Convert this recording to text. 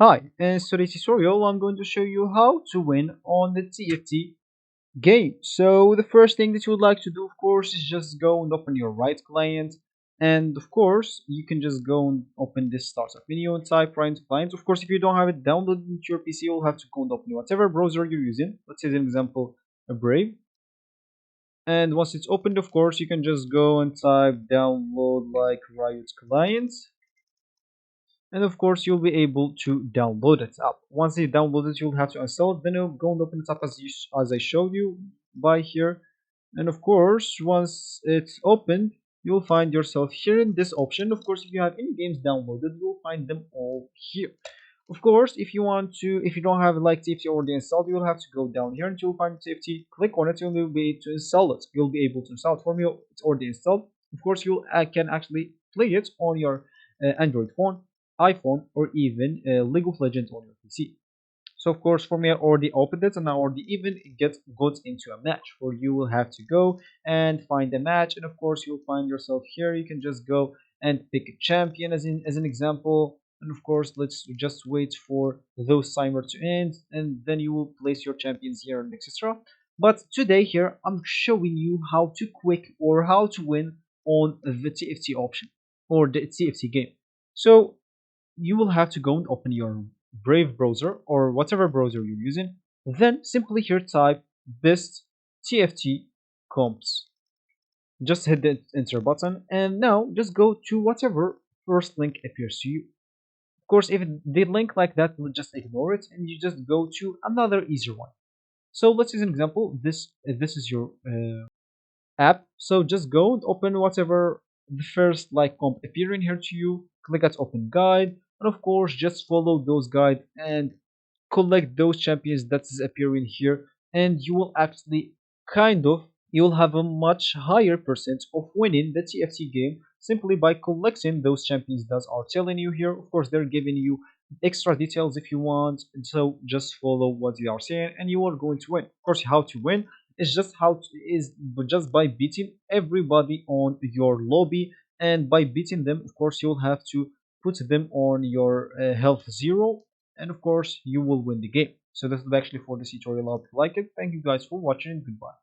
Hi, in today's tutorial I'm going to show you how to win on the TFT game. So the first thing that you would like to do, of course, is just go and open your right client, and of course you can just go and open this startup menu and type right client. Of course, if you don't have it downloaded into your PC, you'll have to go and open whatever browser you're using. Let's say, as an example, a Brave. And once it's opened, of course, you can just go and type download like Riot client, and of course you'll be able to download it up. Once you download it, you'll have to install it, then you'll go and open it up as I showed you by here. And of course, once it's opened, you'll find yourself here in this option. Of course, if you have any games downloaded, you'll find them all here. Of course, if you don't have like TFT already installed, you'll have to go down here and you'll find TFT, click on it, and you'll be able to install it. You'll be able to install it. For me, it's already installed. Of course, you can actually play it on your Android phone, iPhone, or even League of Legends on your PC. So of course, for me, I already opened it and I already even got into a match. For you will have to go and find a match, and of course you'll find yourself here. You can just go and pick a champion as an example. And of course, let's just wait for those timer to end, and then you will place your champions here and etc. But today here, I'm showing you how to quick or how to win on the TFT option or the TFT game. So you will have to go and open your Brave browser or whatever browser you're using. Then simply here type best TFT comps. Just hit the enter button, and now just go to whatever first link appears to you. Of course, if the link like that, just ignore it and you just go to another easier one. So let's use an example. This is your app. So just go and open whatever the first like comp appearing here to you. Click at open guide, and of course just follow those guide and collect those champions that is appearing here, and you will actually kind of you will have a much higher percent of winning the TFT game simply by collecting those champions that are telling you here. Of course, they're giving you extra details if you want, and so just follow what they are saying and you are going to win. Of course, how to win is just by beating everybody on your lobby, and by beating them, of course, you'll have to put them on your health zero, and of course you will win the game. So this is actually for this tutorial. I hope you like it. Thank you guys for watching. Goodbye.